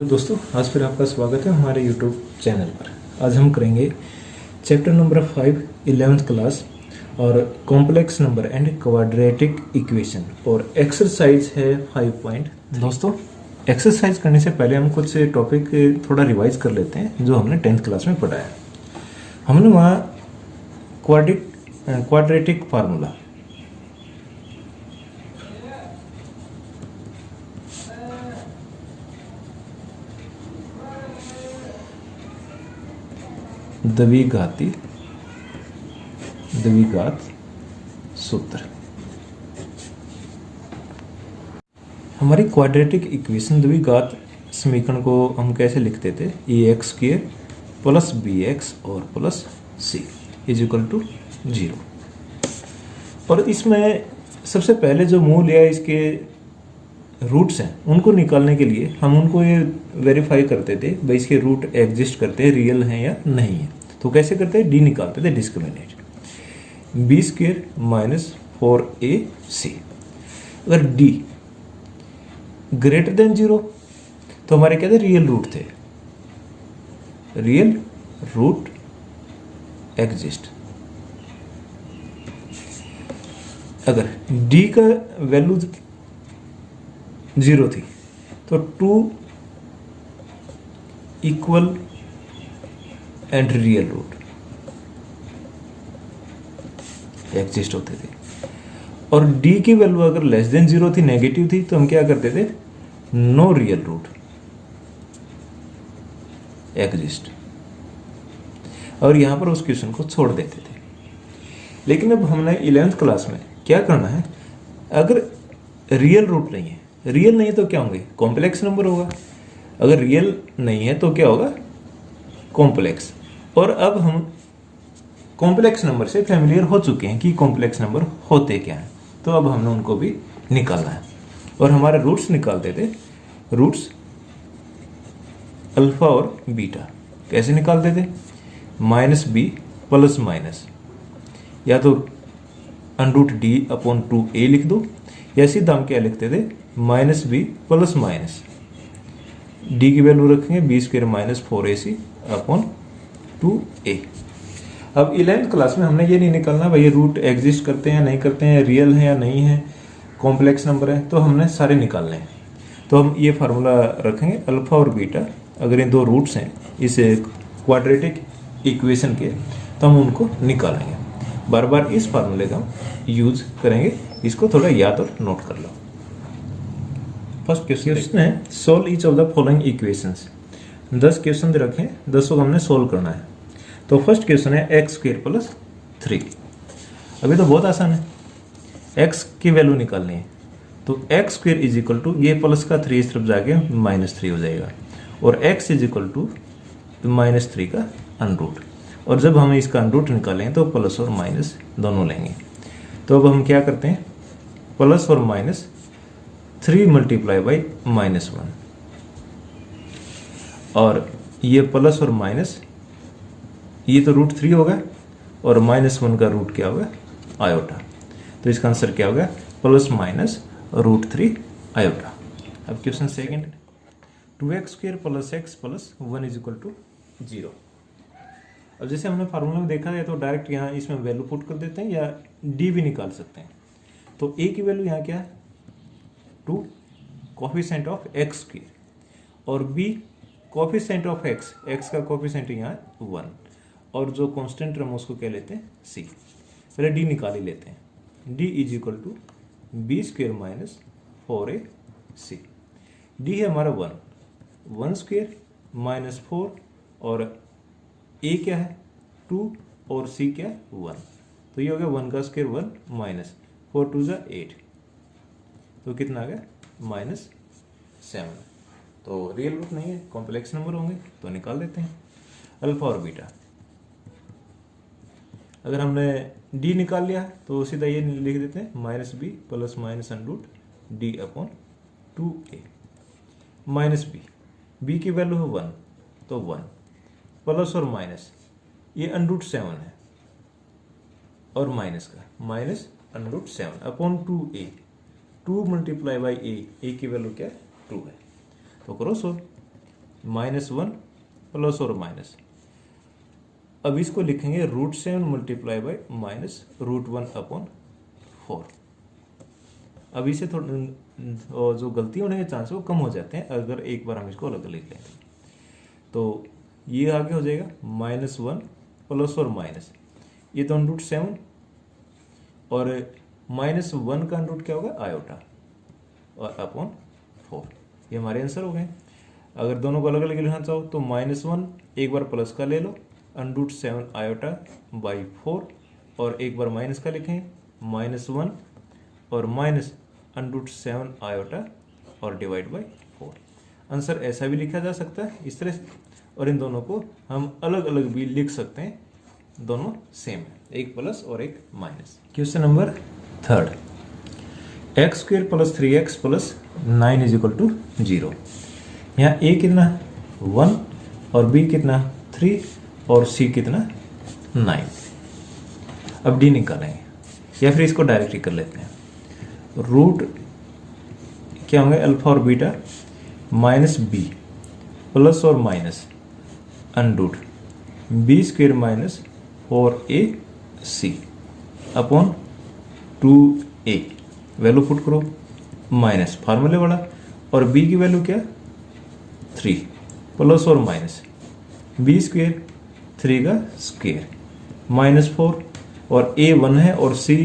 तो दोस्तों आज फिर आपका स्वागत है हमारे यूट्यूब चैनल पर। आज हम करेंगे चैप्टर नंबर 5 11th क्लास और complex number and quadratic equation और एक्सरसाइज है 5 दोस्तों एक्सरसाइज करने से पहले हम कुछ टॉपिक थोड़ा रिवाइज कर लेते हैं जो हमने 10th क्लास में पढ़ा है। हमने वहाँ क्वाड्रेटिक फार्मूला द्विघात सूत्र, हमारी क्वाड्रेटिक इक्वेशन द्विघात समीकरण को हम कैसे लिखते थे? ax स्क्वायर प्लस bx और plus c is equal to 0। और इसमें सबसे पहले जो मूल या इसके रूट्स हैं उनको निकालने के लिए हम उनको ये वेरीफाई करते थे भाई इसके रूट एग्जिस्ट करते हैं, रियल हैं या नहीं है। तो कैसे करते हैं? डी निकालते थे, discriminate B square minus 4ac। अगर डी ग्रेटर देन 0 तो हमारे क्या थे? रियल रूट थे, रियल रूट एग्जिस्ट। अगर डी का वैल्यू 0 थी तो 2 equal and real root exist होते थे। और डी की वैल्यू अगर लेस देन 0 थी, नेगेटिव थी, तो हम क्या करते थे? नो रियल रूट एग्जिस्ट, और यहां पर उस क्वेश्चन को छोड़ देते थे। लेकिन अब हमने 11th क्लास में क्या करना है? अगर रियल रूट नहीं है, रियल नहीं है तो क्या होंगे? कॉम्प्लेक्स नंबर होगा। अगर रियल नहीं है तो क्या होगा? कॉम्प्लेक्स। और अब हम कॉम्प्लेक्स नंबर से फैमिलियर हो चुके हैं कि कॉम्प्लेक्स नंबर होते क्या हैं, तो अब हमने उनको भी निकालना है। और हमारे रूट्स निकालते थे, रूट्स अल्फा और बीटा कैसे निकालते थे? माइनस बी प्लस माइनस, या तो अंडरूट डी अपॉन 2a लिख दो, या सीधा हम क्या लिखते थे? Minus b plus minus d की वैल्यू रखेंगे b square minus 4ac upon 2a। अब 11th क्लास में हमने ये नहीं निकालना भाई ये रूट एग्जिस्ट करते हैं या नहीं करते हैं, रियल है या नहीं है, कॉम्प्लेक्स नंबर है, तो हमने सारे निकालने हैं। तो हम ये फार्मूला रखेंगे अल्फा और बीटा, अगर ये दो रूट्स हैं इस क्वाड्रेटिक इक्वेशन के, तो हम उनको निकालेंगे। बार बार इस फार्मूले का हम यूज करेंगे, इसको थोड़ा याद और नोट कर लो। फर्स्ट क्वेश्चन है solve each of the following equations. 10 question दे रखे हैं, 10 को हमने सोल्व करना है। तो फर्स्ट क्वेश्चन है एक्स स्क्वायर प्लस 3। अभी तो बहुत आसान है, एक्स की वैल्यू निकालनी है। तो x square is equal to ये प्लस का 3 इस तरफ जाके -3 हो जाएगा, और एक्स इज इक्वल टू -3 का अनरूट। और जब हम इसका अनरूट निकालेंगे तो प्लस और माइनस दोनों लेंगे। तो अब हम क्या करते हैं? प्लस और माइनस 3 मल्टीप्लाई बाई -1, और ये प्लस और माइनस ये तो √3 होगा, और -1 का रूट क्या होगा? आयोटा। तो इसका आंसर क्या होगा? Plus minus √3 iota. अब question second, 2x square plus x plus 1 is equal to 0। अब जैसे हमने फार्मूला में देखा है तो डायरेक्ट यहाँ इसमें वैल्यू पुट कर देते हैं, या डी भी निकाल सकते हैं। तो a की वैल्यू यहाँ क्या है? 2 कोफिशिएंट ऑफ x स्क्वायर, और b coefficient of x, x का कोफिशिएंट यहाँ 1, और जो कांस्टेंट टर्म उसको क्या लेते हैं? c। पहले d निकाल ही लेते हैं। d is equal to b square minus 4ac। d है हमारा 1 स्क्वायर माइनस 4, और a क्या है? 2, और c क्या है? 1। तो ये हो गया 1 का स्क्वायर 1 माइनस 4 2 जा 8, तो कितना आ गया? -7। तो रियल रूट नहीं है, कॉम्प्लेक्स नंबर होंगे, तो निकाल देते हैं अल्फा और बीटा। अगर हमने d निकाल लिया तो सीधा ये लिख देते हैं -b plus minus under root d upon 2a minus b की वैल्यू है 1, तो 1 प्लस और माइनस ये √7 है, और माइनस का minus √7 upon 2a, 2 multiply by A की वैल्यू क्या है? 2 है। तो करो सोल्व। -1 प्लस और माइनस। अब इसको लिखेंगे √7 मल्टीप्लाई बाई -√1/4। अब इसे थोड़ा जो गलती होने के चांस वो कम हो जाते हैं अगर एक बार हम इसको अलग लिख लें। तो ये आगे हो जाएगा -1 प्लस और माइनस, ये तो √7 और -1 का √ क्या होगा आयोटा और अपॉन 4। ये हमारे आंसर हो गए। अगर दोनों को अलग अलग लिखना चाहो तो -1 एक बार प्लस का ले लो √7 आयोटा बाई 4 और एक बार माइनस का लिखें -1 और माइनस √7 आयोटा और डिवाइड बाई 4। आंसर ऐसा भी लिखा जा सकता है इस तरह से, और इन दोनों को हम अलग अलग भी लिख सकते हैं, दोनों सेम है, एक प्लस और एक minus. Question number 3, x² + 3x + 9 = 0। यहाँ a कितना 1 और b कितना 3 और c कितना 9। अब d निकालेंगे या फिर इसको डायरेक्टली कर लेते हैं। रूट क्या होंगे अल्फा और बीटा -b प्लस और minus √b² -4ac upon 2a। Value put करो माइनस फार्मूले वाला, और b की वैल्यू क्या 3 प्लस और माइनस b² 3 का स्क्वायर -4 और a 1 है और c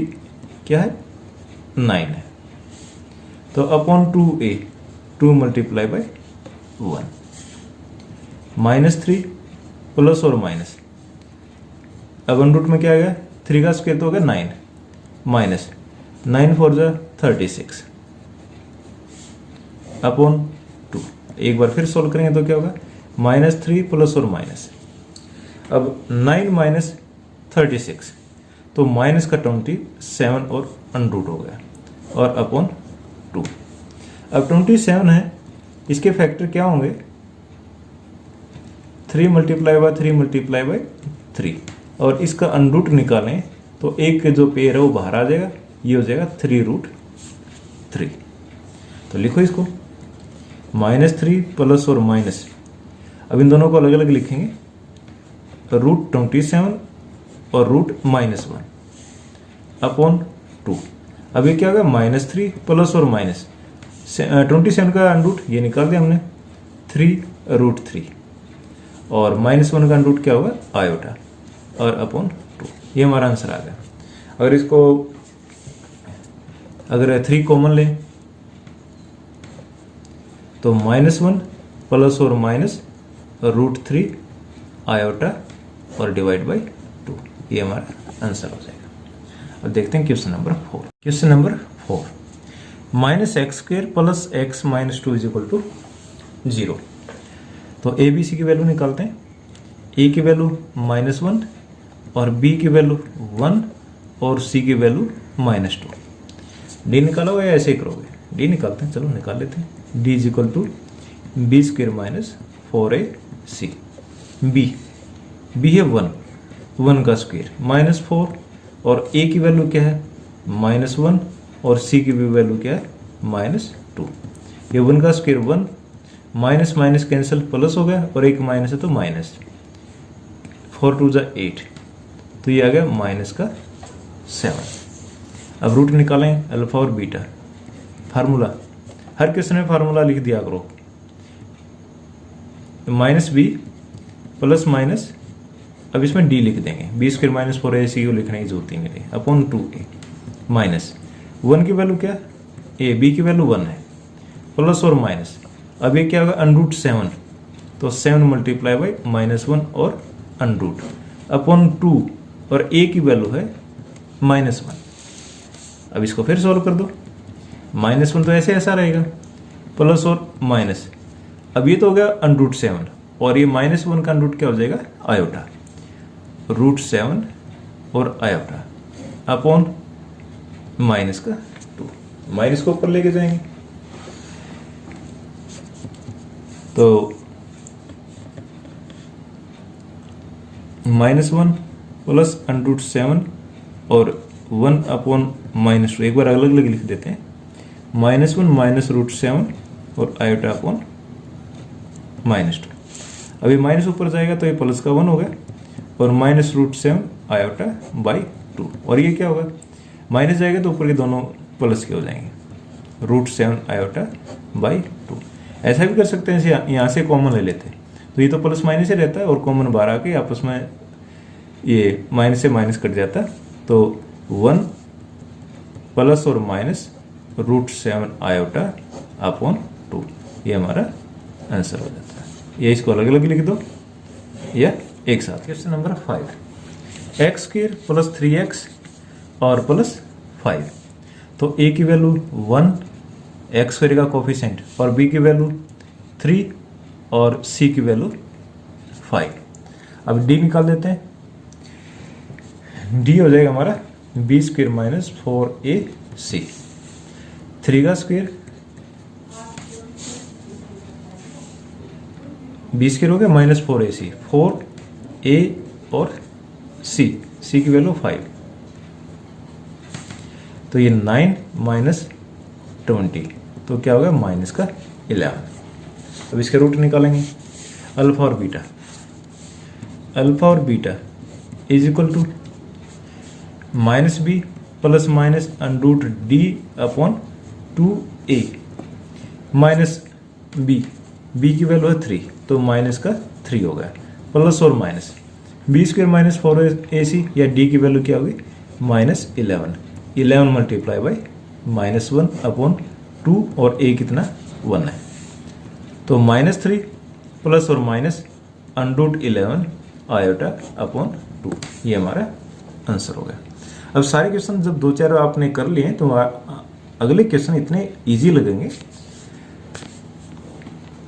क्या है 9 है। तो upon 2a 2 multiply by 1 -3 plus और माइनस, अब √ में क्या आ गया 3 का स्क्वायर तो हो गया 9 माइनस 9 4 जा 36 अपॉन 2। एक बार फिर सोल्व करेंगे तो क्या होगा -3 प्लस और माइनस, अब 9 माइनस 36 तो माइनस का 27 और √ हो गया और अपॉन 2। अब 27 है, इसके फैक्टर क्या होंगे 3 मल्टीप्लाई बाय 3 मल्टीप्लाई बाय 3, और इसका √ निकालें तो एक के जो पेयर है वो बाहर आ जाएगा, ये हो जाएगा 3√3। तो लिखो इसको -3 प्लस और माइनस, अब इन दोनों को अलग अलग लिखेंगे √27 और √-1 अपॉन 2। अब ये क्या होगा -3 प्लस और माइनस 27 का √ ये निकाल दिया हमने 3√3 और -1 का √ क्या होगा आयोटा और अपॉन 2। ये हमारा आंसर आ गया। अगर इसको अगर 3 कॉमन लें तो -1 प्लस और माइनस √3 आयोटा और डिवाइड बाई 2, ये हमारा आंसर हो जाएगा। अब देखते हैं question number 4। Question number 4, -x² + x - 2 = 0। तो a b c की वैल्यू निकालते हैं। a की वैल्यू -1 और b की वैल्यू 1 और c की वैल्यू -2। d निकालो या ऐसे ही करोगे? d निकालते हैं, चलो निकाल लेते हैं। d = b² -4ac। b है 1 का स्क्वायर -4 और a की वैल्यू क्या है -1 और c की भी वैल्यू क्या है -2। ये 1 का square 1 minus minus cancel plus हो गया और एक माइनस है तो माइनस 4 2 जा 8, तो ये आ गया -7। अब रूट निकालें अल्फा और बीटा। फार्मूला हर क्वेश्चन में फार्मूला लिख दिया करो। -b प्लस माइनस, अब इसमें d लिख देंगे b² -4ac को लिखने की जरूरत ही नहीं है अपॉन 2a माइनस 1 की वैल्यू क्या a, b की वैल्यू 1 है प्लस और माइनस, अब ये क्या होगा √7 तो 7 मल्टीप्लाई बाई -1 और √ अपॉन 2 और a की वैल्यू है -1। अब इसको फिर सॉल्व कर दो। -1 तो ऐसा रहेगा प्लस और माइनस, अब ये तो हो गया √7 और ये -1 का √ क्या हो जाएगा आयोटा √7 और आयोटा अपॉन माइनस का 2, माइनस को ऊपर लेके जाएंगे तो -1 प्लस √7 और 1 अपॉन -2, एक बार अलग अलग लिख देते हैं। -1 -√7 और आयोटा अपॉन -2। अभी माइनस ऊपर जाएगा तो ये प्लस का 1 होगा और -√7 आयोटा बाई 2। और ये क्या होगा, माइनस जाएगा तो ऊपर के दोनों प्लस के हो जाएंगे, √7 आयोटा बाई 2। ऐसा भी कर सकते हैं, यहाँ से कॉमन ले लेते हैं तो ये तो प्लस माइनस ही रहता है और कॉमन बाहर आके आपस में ये माइनस से माइनस कट जाता है, तो 1 प्लस और माइनस √7 आयोटा अपॉन 2, ये हमारा आंसर हो जाता है। ये इसको अलग अलग लिख दो या एक साथ। Question number 5, x² plus 3x और प्लस 5। तो a की वैल्यू 1, x² का कोफिशिएंट और b की वैल्यू 3 और c की वैल्यू 5। अब d निकाल देते हैं, d हो जाएगा हमारा b² माइनस 4ac, 3 का स्क्वायर b² हो गया माइनस 4ac, 4a और c की वैल्यू 5, तो ये 9 माइनस 20, तो क्या होगा माइनस का 11। अब इसके रूट निकालेंगे, अल्फा और बीटा, अल्फा और beta is equal to -b plus minus √d upon 2a minus b की वैल्यू है 3, तो माइनस का 3 होगा, प्लस और माइनस b² माइनस 4ac या d की वैल्यू क्या होगी -11, 11 मल्टीप्लाई बाई -1 अपॉन 2 और a कितना 1 है, तो -3 प्लस और माइनस √11 आयोटा अपॉन 2, ये हमारा आंसर हो गया। अब सारे क्वेश्चन जब 2-4 आपने कर लिए तो अगले क्वेश्चन इतने इजी लगेंगे,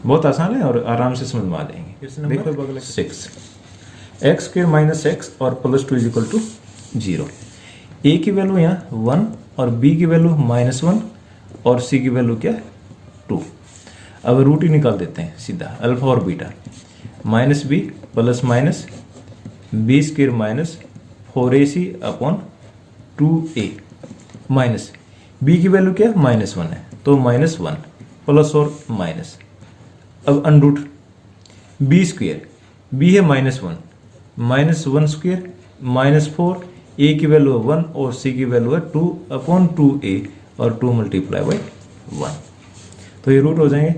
बहुत आसान है और आराम से समझ में आ जाएंगे। Question number 6, x² minus x और plus 2 is equal to 0। a की वैल्यू यहाँ 1 और b की वैल्यू -1 और c की वैल्यू क्या 2। अब रूट ही निकाल देते हैं सीधा, अल्फा और beta, -b plus minus b² minus 4ac upon 2a minus b की वैल्यू क्या -1 है, तो -1 प्लस और माइनस, अब अनरूट b², b है -1, -1² -4, a की वैल्यू है 1 और c की वैल्यू है 2 अपॉन 2a और 2 मल्टीप्लाई बाई 1, तो ये रूट हो जाएंगे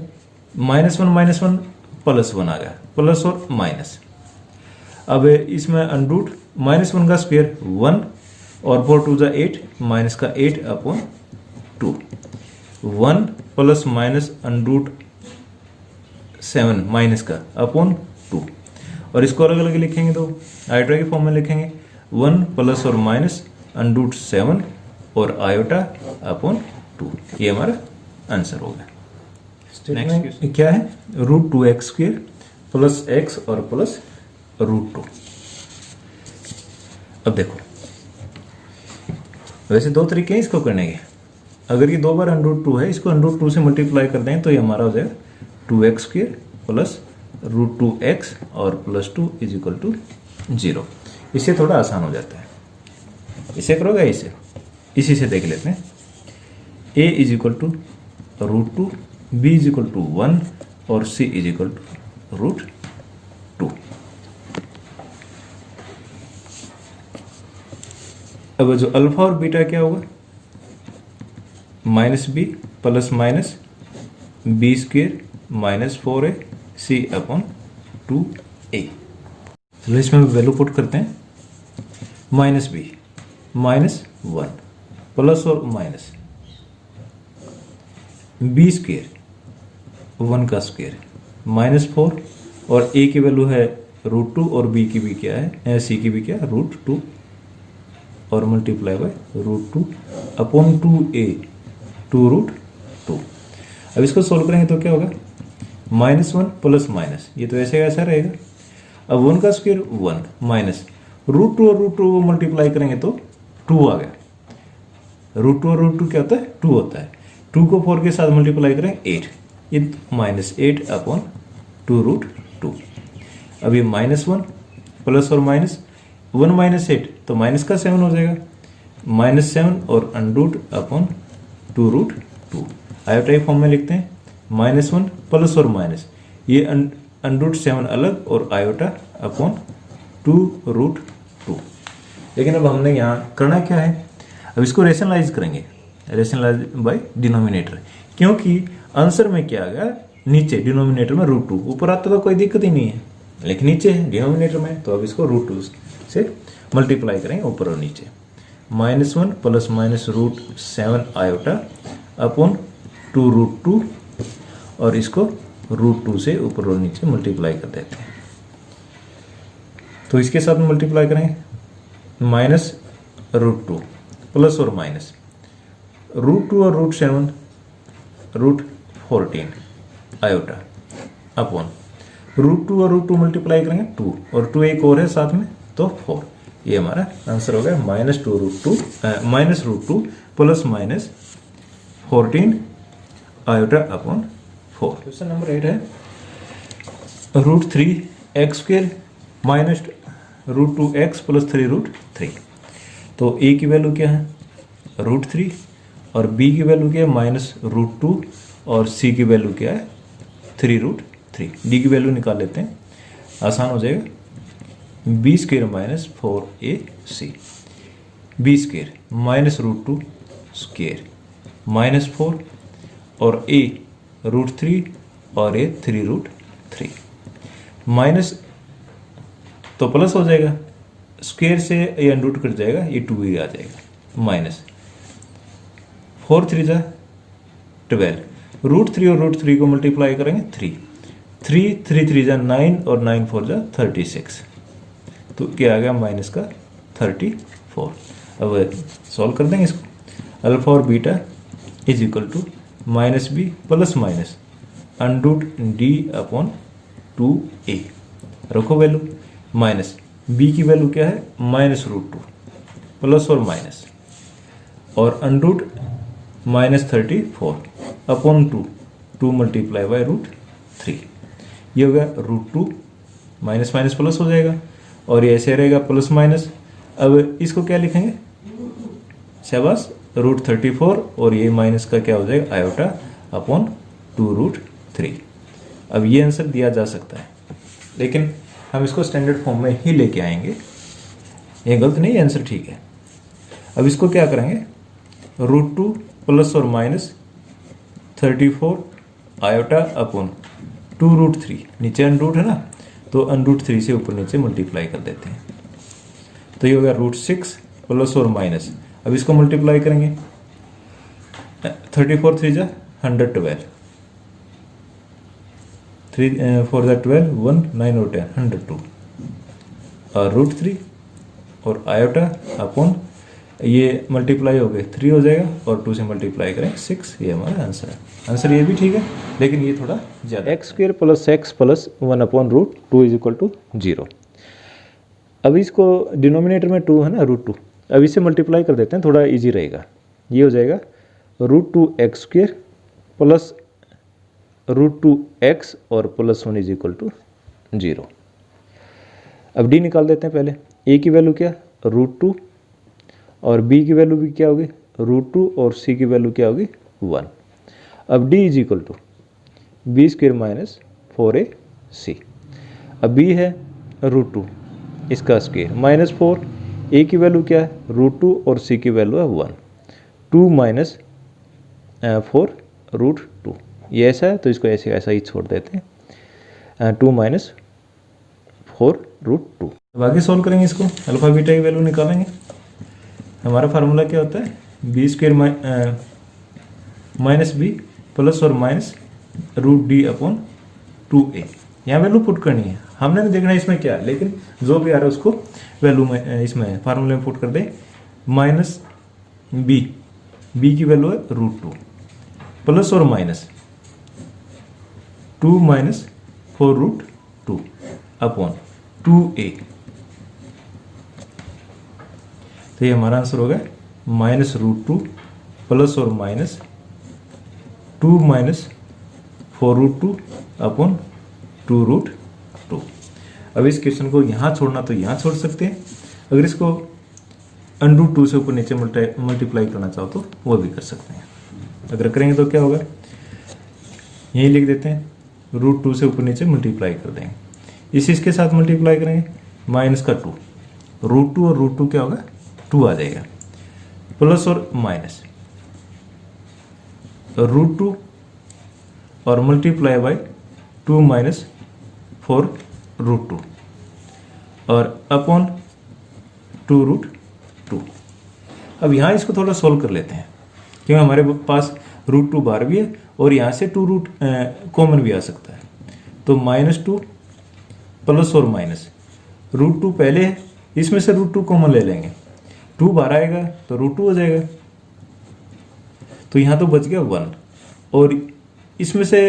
-1 प्लस 1 आ गया, प्लस और माइनस। अब इसमें अनरूट -1 का स्क्वायर 1 और 4 2 8, माइनस का 8 अपॉन 2, 1 प्लस माइनस √7 माइनस का अपॉन 2, और इसको अलग अलग लिखेंगे तो आयोटा के फॉर्म में लिखेंगे 1 प्लस और माइनस √7 और आयोटा अपॉन 2, ये हमारा आंसर हो गया। नेक्स्ट क्या है, √2x² प्लस x और प्लस √2। अब देखो वैसे दो तरीके हैं इसको करने के, अगर ये 2 बार √2 है, इसको √2 से मल्टीप्लाई कर दें तो ये हमारा हो जाएगा 2x² प्लस √2x और प्लस 2 इज इक्वल टू 0। इससे थोड़ा आसान हो जाता है, इसे करोगे इसे, इसी से देख लेते हैं। a is equal to √2, b is equal to 1 और c इज इक्वल टू √2। अब जो अल्फा और बीटा क्या होगा, -b plus minus b² minus 4ac upon 2a। चलो इसमें वैल्यू पुट करते हैं, -b -1 प्लस और माइनस b² 1 का स्क्वायर -4 और a की वैल्यू है √2 और b की भी क्या है, c की भी क्या है √2 और मल्टीप्लाई बाय √2 अपॉन 2a 2√2। अब इसको सोल्व करेंगे तो क्या होगा, -1 प्लस माइनस, ये तो ऐसे ऐसा रहेगा। अब 1 का स्क्वायर 1 माइनस √2 और √2 को मल्टीप्लाई करेंगे तो 2 आ गया, √2 और √2 क्या होता है 2 होता है, 2 को 4 के साथ मल्टीप्लाई करें 8, ये -8 अपॉन 2√2। अब ये -1 प्लस और माइनस 1 माइनस 8 तो माइनस का 7 हो जाएगा, -7 और √2 अपॉन 2√2। आयोटा फॉर्म में लिखते हैं, -1 प्लस और माइनस, ये √7 अलग और आयोटा अपॉन 2√2। लेकिन अब हमने यहाँ करना क्या है, अब इसको रेशनलाइज करेंगे, रेशनलाइज बाय डिनोमिनेटर, क्योंकि आंसर में क्या आ गया, नीचे डिनोमिनेटर में √2, ऊपर आता तो कोई दिक्कत ही नहीं है, लेकिन नीचे है डिनोमिनेटर में, तो अब इसको √2 से मल्टीप्लाई करेंगे ऊपर और नीचे। -1 प्लस माइनस √7 आयोटा अपॉन 2√2, और इसको √2 से ऊपर और नीचे मल्टीप्लाई कर देते हैं। तो इसके साथ मल्टीप्लाई करेंगे, -√2 प्लस और माइनस √2 और √7 √14 आयोटा अपॉन √2 और √2 मल्टीप्लाई करेंगे 2, और 2 एक और है साथ में तो 4। ये हमारा आंसर हो गया -√2 plus minus 14 iota upon 4। Question number 8 है √3x² माइनस √2x प्लस 3√3। तो a की वैल्यू क्या है √3, और b की वैल्यू क्या है -√2, और c की वैल्यू क्या है 3√3। d की वैल्यू निकाल लेते हैं, आसान हो जाएगा। b² minus 4ac, b² minus √2 square minus 4, और a √3 और a 3√3 माइनस, तो प्लस हो जाएगा, स्क्वेयर से ये अंडरूट कट जाएगा, ये 2 ही आ जाएगा, माइनस 4 3 जा 12, √3 और √3 को मल्टीप्लाई करेंगे 3 3 जा 9, और 9 4 जा 36, तो क्या आ गया माइनस का 34। अब सॉल्व कर देंगे इसको, अल्फा और beta is equal to -b plus minus √d upon 2a, रखो वैल्यू, माइनस b की वैल्यू क्या है -√2 प्लस और माइनस, और -34 अपॉन 2 मल्टीप्लाई बाय √3, ये हो गया √2, माइनस माइनस प्लस हो जाएगा, और ये ऐसे रहेगा प्लस माइनस। अब इसको क्या लिखेंगे, शाबाश, √34, और ये माइनस का क्या हो जाएगा आयोटा अपॉन 2√3। अब ये आंसर दिया जा सकता है, लेकिन हम इसको स्टैंडर्ड फॉर्म में ही लेके आएंगे, ये गलत नहीं, आंसर ठीक है। अब इसको क्या करेंगे, √2 प्लस और माइनस 34 आयोटा अपॉन 2√3, नीचे अनरूट है ना, तो √3 से ऊपर नीचे मल्टीप्लाई कर देते हैं, तो ये हो गया √6 प्लस और माइनस, अब इसको मल्टीप्लाई करेंगे, 34 3 जा 112, 3 4 जा 12, 1 9 और 10 102, और √3 और आयोटा अपॉन ये मल्टीप्लाई हो गए 3 हो जाएगा, और 2 से मल्टीप्लाई करें 6, ये हमारा आंसर है। आंसर ये भी ठीक है, लेकिन ये थोड़ा ज़्यादा, x² plus x plus 1 upon √2 is equal to 0। अब इसको डिनोमिनेटर में 2 है ना √2, अब इसे मल्टीप्लाई कर देते हैं, थोड़ा इजी रहेगा। ये हो जाएगा √2x² प्लस √2x और प्लस 1 इज इक्वल टू 0। अब d निकाल देते हैं पहले, a की वैल्यू क्या √2, और b की वैल्यू भी क्या होगी √2, और c की वैल्यू क्या होगी 1। अब d is equal to b² minus 4ac। अब b है √2, इसका स्क्वेयर माइनस 4, a की वैल्यू क्या है √2, और c की वैल्यू है 1, 2 माइनस 4 √2, ये ऐसा है तो इसको ऐसे ऐसा ही छोड़ देते हैं, 2 माइनस 4 √2। अब आगे सॉल्व करेंगे इसको, अल्फा बीटा की वैल्यू निकालेंगे। हमारा फार्मूला क्या होता है, b² माइनस b प्लस और माइनस √d अपॉन 2a, यहाँ वैल्यू पुट करनी है, हमने नहीं देखना इसमें क्या है, लेकिन जो भी आ रहा है उसको वैल्यू में इसमें फार्मूले में पुट कर दे। माइनस b की वैल्यू है √2 प्लस और माइनस 2 माइनस 4 √2 अपॉन 2a, तो ये हमारा आंसर होगा -√2 प्लस और माइनस 2 माइनस 4 √2 अपॉन 2 √2। अब इस क्वेश्चन को यहाँ छोड़ना तो यहाँ छोड़ सकते हैं, अगर इसको √2 से ऊपर नीचे मल्टीप्लाई करना चाहो तो वो भी कर सकते हैं। अगर करेंगे तो क्या होगा, यही लिख देते हैं रूट 2 से ऊपर नीचे मल्टीप्लाई कर देंगे। इसके साथ मल्टीप्लाई करेंगे माइनस का 2, रूट 2 और रूट 2 क्या होगा 2 आ जाएगा, प्लस और माइनस रूट 2 और मल्टीप्लाई बाय 2 माइनस 4 रूट 2 और अपॉन 2 रूट 2। अब यहाँ इसको थोड़ा सोल्व कर लेते हैं क्योंकि हमारे पास रूट 2 बाहर भी है और यहाँ से 2 रूट कॉमन भी आ सकता है। तो -2 प्लस और माइनस रूट 2 पहले है, इसमें से रूट 2 कॉमन ले लेंगे, 2 बाहर आएगा तो रूट 2 हो जाएगा। तो यहाँ तो बच गया 1 और इसमें से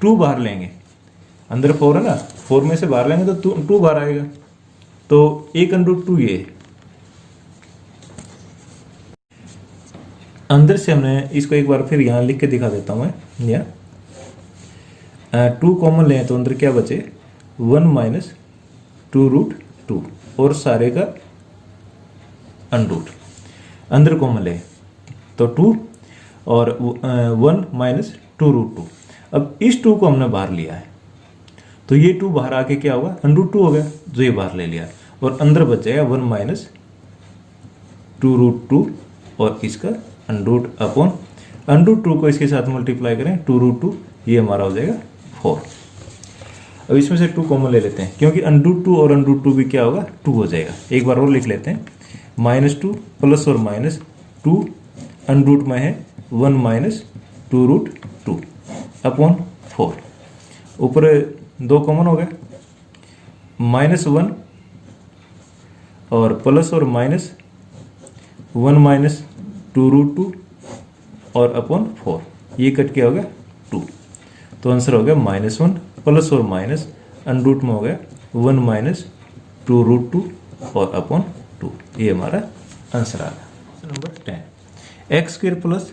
2 बाहर लेंगे, अंदर 4 है ना, 4 में से बाहर लेंगे तो 2 बाहर आएगा। तो 1/2 ये अंदर से हमने इसको एक बार फिर यहाँ लिख के दिखा देता हूँ मैं, या 2 कॉमन लें तो अंदर क्या बचे 1 माइनस 2 रूट 2 और सारे का अंडरूट, अंदर कॉमन ले तो 2 और 1 माइनस 2 रूट 2। अब इस 2 को हमने बाहर लिया है तो ये 2 बाहर आके क्या होगा √2 हो गया, जो ये बाहर ले लिया और अंदर बच जाएगा 1 माइनस 2 रूट 2 और इसका अंडरूट अपॉन √2 को इसके साथ मल्टीप्लाई करें 2 रूट 2, ये हमारा हो जाएगा 4। अब इसमें से 2 कॉमन ले लेते हैं क्योंकि √2 और √2 भी क्या होगा 2 हो जाएगा। एक बार और लिख लेते हैं -2 प्लस और माइनस 2 अंडरूट में है 1 माइनस 2 रूट 2 अपॉन 4, ऊपर 2 कॉमन हो गए -1 और प्लस और माइनस 1 माइनस 2 रूट 2 और अपॉन 4, ये कट के हो गया 2। तो आंसर हो गया -1 प्लस और माइनस अंडरूट में हो गया 1 माइनस 2 रूट 2 और अपॉन 2, ये हमारा आंसर आ गया। Number 10 x square plus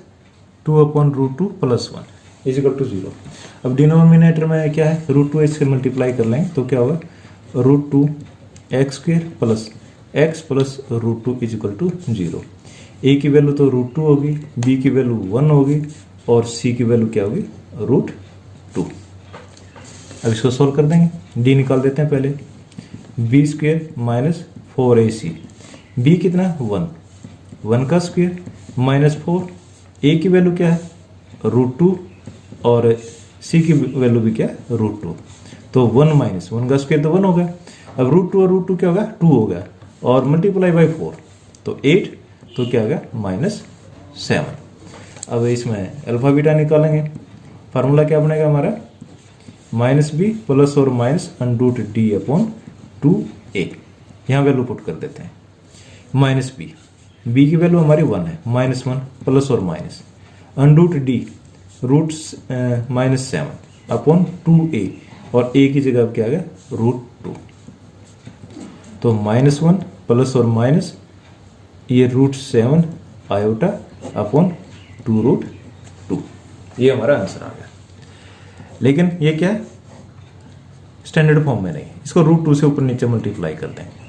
2 upon root 2 plus 1 is equal to 0। अब डिनोमिनेटर में क्या है √2 इससे मल्टीप्लाई कर लेंगे तो क्या होगा √2 x square plus x plus root 2 is equal to 0। A की वैल्यू तो √2 होगी, बी की वैल्यू 1 होगी और सी की वैल्यू क्या होगी √2। अब इसको सोल्व कर देंगे, डी निकाल देते हैं पहले, B square minus 4ac, B कितना 1 का स्क्वायर माइनस 4, ए की वैल्यू क्या है √2 और सी की वैल्यू भी क्या है √2। तो 1 माइनस 1 का स्क्वायर तो 1 हो गया, अब √2 और √2 क्या होगा 2 हो गया और मल्टीप्लाई बाई 4 तो 8, तो क्या होगा -7। अब इसमें अल्फा बीटा निकालेंगे, फार्मूला क्या बनेगा हमारा -b प्लस और माइनस √d अपॉन 2a, यहाँ वैल्यू पुट कर देते हैं -b, b की वैल्यू हमारी 1 है, -1 प्लस और minus √d root -7 upon 2a और a की जगह क्या आ गया √2। तो -1 प्लस और माइनस ये √7 आयोटा अपॉन 2 रूट 2, ये हमारा आंसर आ गया। लेकिन ये क्या है स्टैंडर्ड फॉर्म में नहीं, इसको √2 से ऊपर नीचे मल्टीप्लाई कर देंगे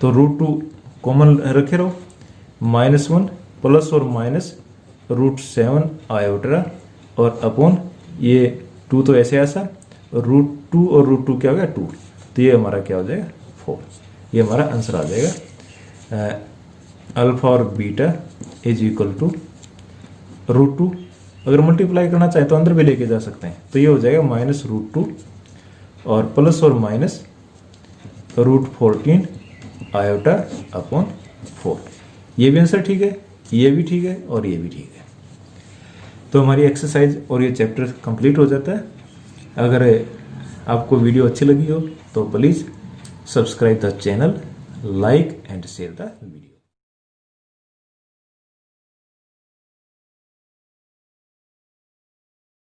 तो √2 कॉमन रखे रहो, -1 प्लस और माइनस √7 आयोटा और अपॉन ये 2 तो ऐसे ऐसा √2 और √2 क्या हो गया 2, तो ये हमारा क्या हो जाएगा 4, ये हमारा आंसर आ जाएगा। अल्फा और बीटा इज इक्वल टू √2, अगर मल्टीप्लाई करना चाहे तो अंदर भी लेके जा सकते हैं, तो ये हो जाएगा -√2 और प्लस और माइनस √14 आयोटा अपॉन 4। ये भी आंसर ठीक है, ये भी ठीक है और ये भी ठीक है। तो हमारी एक्सरसाइज और ये चैप्टर कंप्लीट हो जाता है। अगर आपको वीडियो अच्छी लगी हो तो please subscribe the channel, like and share the video.